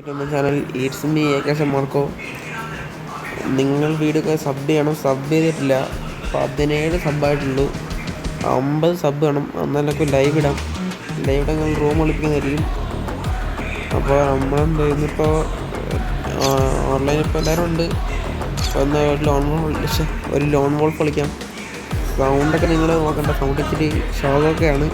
നമ്മുടെ channel Eats me ഏകദേശം Marco. നിങ്ങൾ വീഡിയോ സബ് ചെയ്യണം. സബ് ചെയ്തിട്ടില്ല, 17 സബ്ബായിട്ടുള്ളൂ. 50 സബ് വേണം, എന്നാലൊക്കെ ലൈവ് ഇടാം. ഞങ്ങൾ റൂം ഒളിപ്പിക്കുന്നതായിരിക്കും. അപ്പോൾ നമ്മളെന്ത് ഇന്നിപ്പോൾ ഓൺലൈനിൽ ഇപ്പോൾ എല്ലാവരും ഉണ്ട്. ഒന്ന് ഒരു ലോൺ വോൾഫ് കളിക്കാം. സൗണ്ടൊക്കെ നിങ്ങൾ നോക്കണ്ട, സൗണ്ട് ഇച്ചിരി ശോകമൊക്കെയാണ്.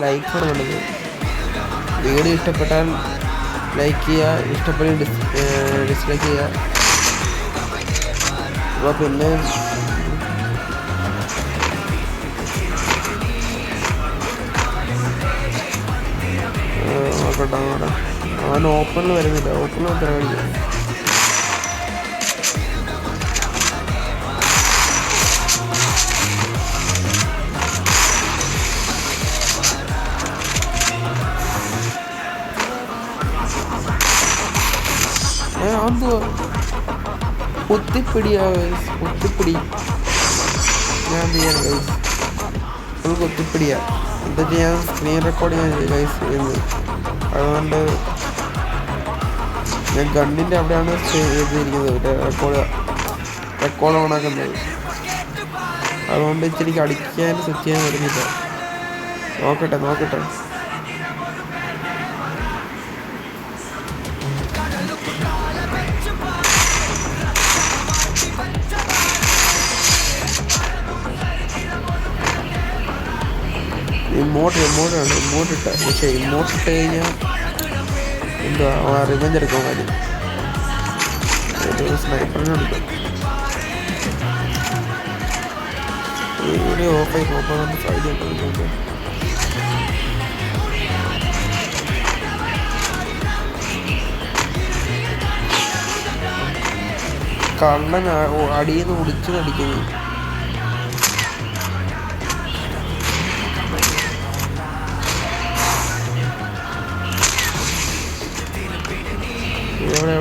ലൈക്കാണ് വേണ്ടത്. വീഡിയോ ഇഷ്ടപ്പെട്ടാൽ ലൈക്ക് ചെയ്യുക, ഇഷ്ടപ്പെട്ട് ഡിസ്ലൈക്ക് ചെയ്യുക. അപ്പോൾ പിന്നെ നോക്കട്ടെ അവൻ ഓപ്പണിൽ വരുന്നില്ല. ഓപ്പണിൽ എത്ര കളിക്കും? എന്തുവാ ഒത്തിപ്പിടിയാ ഒത്തിപ്പിടി. ഞാൻ ചെയ്യാൻ ഗൈസ് നമുക്ക് ഒത്തിപ്പിടിയാ. എന്താ ചെയ്യാൻ സ്ക്രീൻ റെക്കോർഡ് ഞാൻ ഗൈസ് ചെയ്യുന്നത്. അതുകൊണ്ട് ഞാൻ ഗണ്ണിൻ്റെ അവിടെയാണ് ചെയ്തിരിക്കുന്നത്, റെക്കോർഡ് ഓണാക്കുന്നത്. അതുകൊണ്ട് ഇച്ചിരി അടിക്കാൻ സെറ്റ് ചെയ്യാൻ വരുന്നില്ല. നോക്കട്ടെ ഇമോട്ട് ഇട്ട. പക്ഷേ ഇമോട്ട് ഇട്ട് കഴിഞ്ഞാൽ എന്തുവാ റിവെഞ്ച് എടുക്കാൻ കാര്യം. ഒരു സ്നൈപ്പറിനെ എടുക്കും. വീഡിയോ ഓഫായി നോക്കാൻ സൈഡ് കിട്ടുന്നുണ്ട്. കള്ളൻ അടിയിൽ നിന്ന് ഒടിച്ച് കടിക്കുന്നു. എവിടെ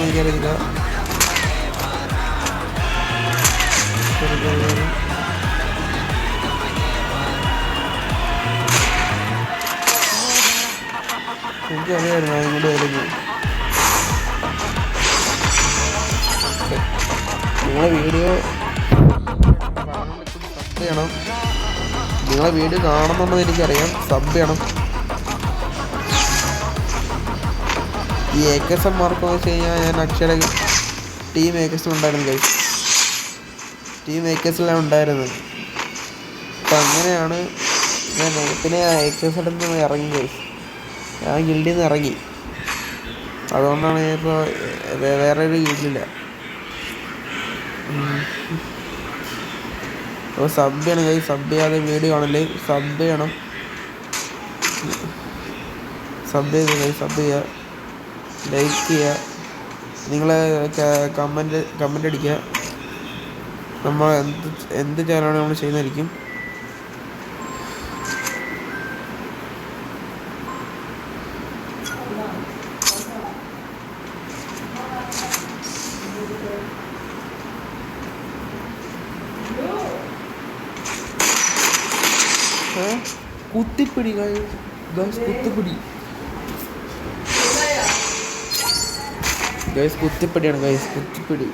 എനിക്കറിയില്ല. എനിക്കറിയായിരുന്നു ഇങ്ങോട്ട് വരുന്നു. നിങ്ങളെ വീഡിയോ സബ് ചെയ്യണം. നിങ്ങളെ വീഡിയോ കാണുന്നുണ്ടെന്ന് എനിക്കറിയാം. സബ് ചെയ്യണം. ഈ AKSM മാർക്കെന്ന് വെച്ച് കഴിഞ്ഞാൽ ഞാൻ അക്ഷര ടീം AKSM ഉണ്ടായിരുന്നു ഗൈസ്. ടീം AKSM ഉണ്ടായിരുന്നത്. അപ്പം അങ്ങനെയാണ് ഞാൻ പിന്നെ AKSM നിന്ന് ഇറങ്ങി ഗൈസ്. ഞാൻ ഗിൽഡിൽ നിന്ന് ഇറങ്ങി. അതുകൊണ്ടാണ് ഞാൻ ഇപ്പോൾ വേറൊരു ഗിൽഡില്ല. അപ്പോൾ സബ് ചെയ്യണം ഗൈസ്. സബ് ചെയ്യാതെ വീഡിയോ കാണല്ലേ. സബ് ചെയ്യണം. സബ് ചെയ്യുക, ലൈക്ക് ചെയ്യുക, നിങ്ങളെ കമൻ്റ് അടിക്കുക. നമ്മൾ എന്ത് ചാനലാണ് നമ്മൾ ചെയ്യുന്നതായിരിക്കും. കുത്തിപ്പിടി കുത്തിപ്പിടിയാണ് ഗൈസ്. കുത്തിപ്പിടി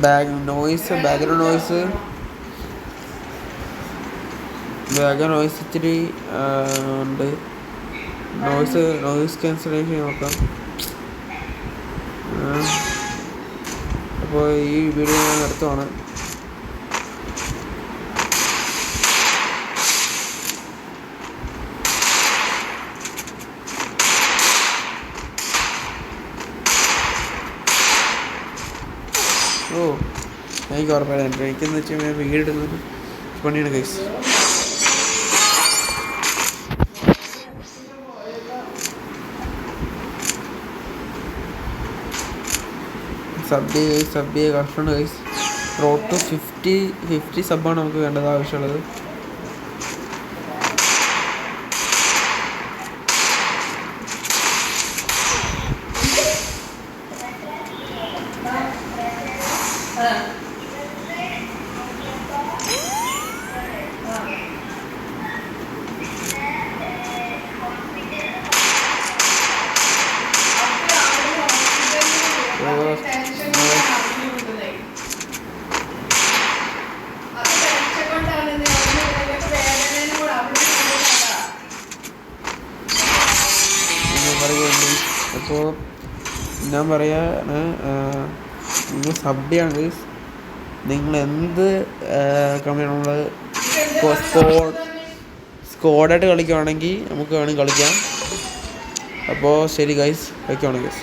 ബാക്ക്ഗ്രൗണ്ട് നോയ്സ് ഇച്ചിരി ഉണ്ട്. നോയ്സ് ക്യാൻസലേഷൻ നോക്കാം. അപ്പോൾ ഈ വീഡിയോ ഞാൻ നിർത്തുവാണ്. ഓ എനിക്ക് ഉറപ്പായിരുന്നു. എനിക്കെന്ന് വെച്ച് കഴിഞ്ഞാൽ വീടിടുന്നത് പണിയാണ് ഗൈസ്. സബ് കറക്റ്റാണ് ഗൈസ്. റോഡ് ടു 50 സബ്ബാണ് നമുക്ക് വേണ്ടത്, ആവശ്യമുള്ളത്. അപ്പോൾ ഞാൻ പറയാണ്, നിങ്ങൾ സബ് ചെയ്യാണ് ഗൈസ്. നിങ്ങൾ എന്ത് കമ്മിയാണുള്ളത് സ്ക്വാഡായിട്ട് കളിക്കുകയാണെങ്കിൽ നമുക്ക് വേണമെങ്കിൽ കളിക്കാം. അപ്പോൾ ശരി ഗൈസ്, വയ്ക്കുവാണ് ഗൈസ്.